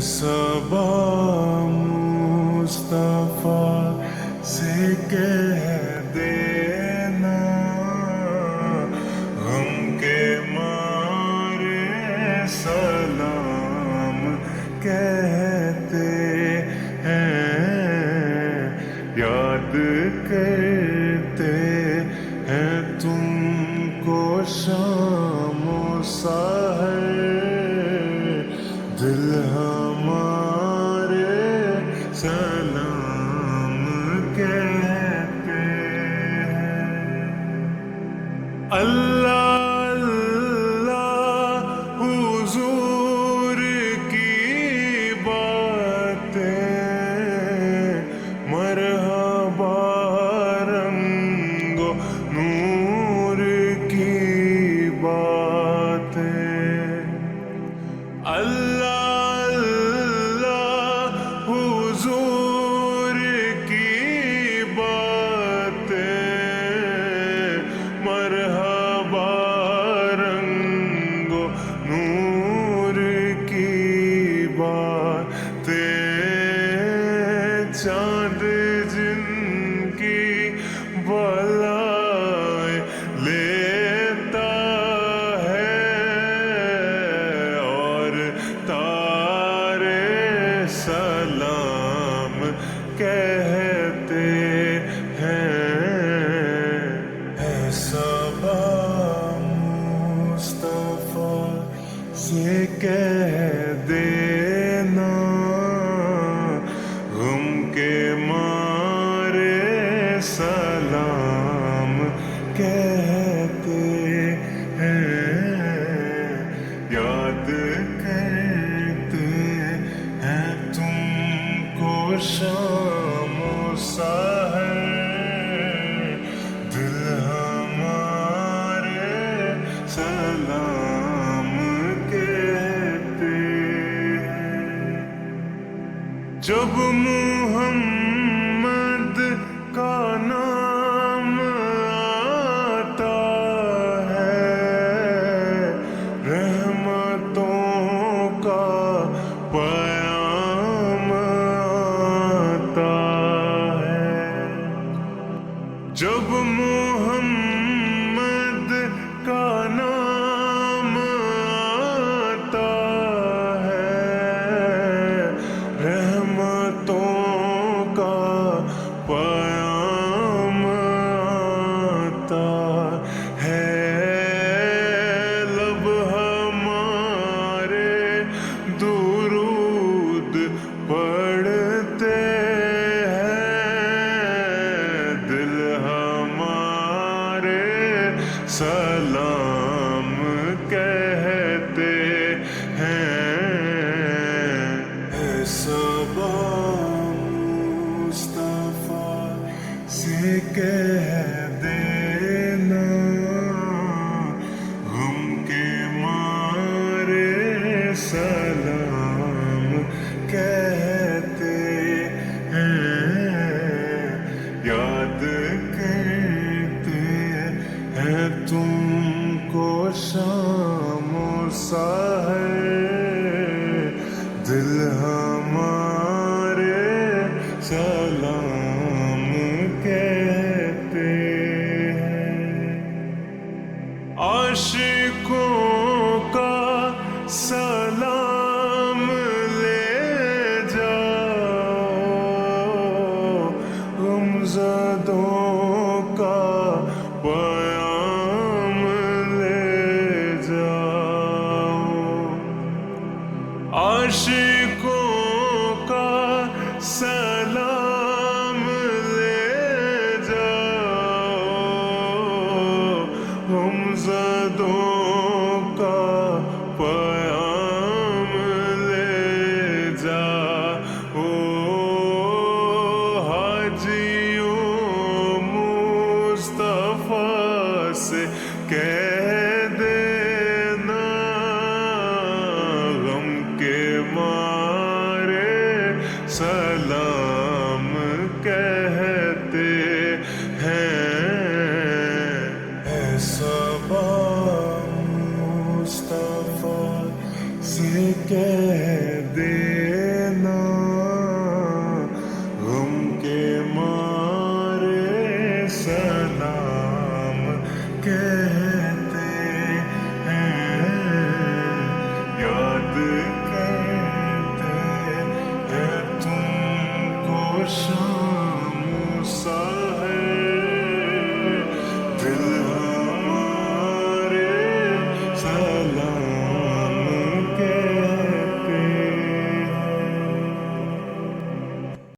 صبا مصطفیٰ سے کہہ دینا، غم کے مارے سلام کہتے ہیں، یاد کرتے ہیں تم کو شام و سحر، دل ہمارے سلام کہتے ہیں۔ اللہ اللہ حضور کی باتیں، مرحبا رنگ و نور کی باتیں، اللہ اللہ حضور کی باتیں، مرحبا رنگ و نور کی باتیں، چاند جن کی بالائیں لیتا ہے اور تارے سلام کہتے ہیں، اے صبا مصطفیٰ سے کہہ دینا، غم کے مارے سلام کہتے ہیں، یاد کرتے ہیں تم کو شام و سحر، دل ہمارے سلام کہتے ہیں۔ جب محمد کا نام آتا ہے، رحمتوں کا پیام آتا ہے، جب محمد کا نام آتا ہے، رحمتوں کا پیام آتا ہے، لب ہمارے درود پڑھتے ہیں، دل ہمارے سلام کہتے ہیں، اے صبا مصطفیٰ سے کہہ دینا، غم کے مارے سلام کہتے ہیں، یاد کرتے ہیں تم کو شام و سحر، دل ہمارے سلام کہتے ہیں، عاشقوں کا سلام لے جاؤ، غمزدوں کا پیام لے جاؤ، عاشقوں کا سلام لے جاؤ، غمزدوں کا پیام لے جاؤ، حاجیوں مصطفیٰ سے کہہ دینا، غم کے مارے سلام شام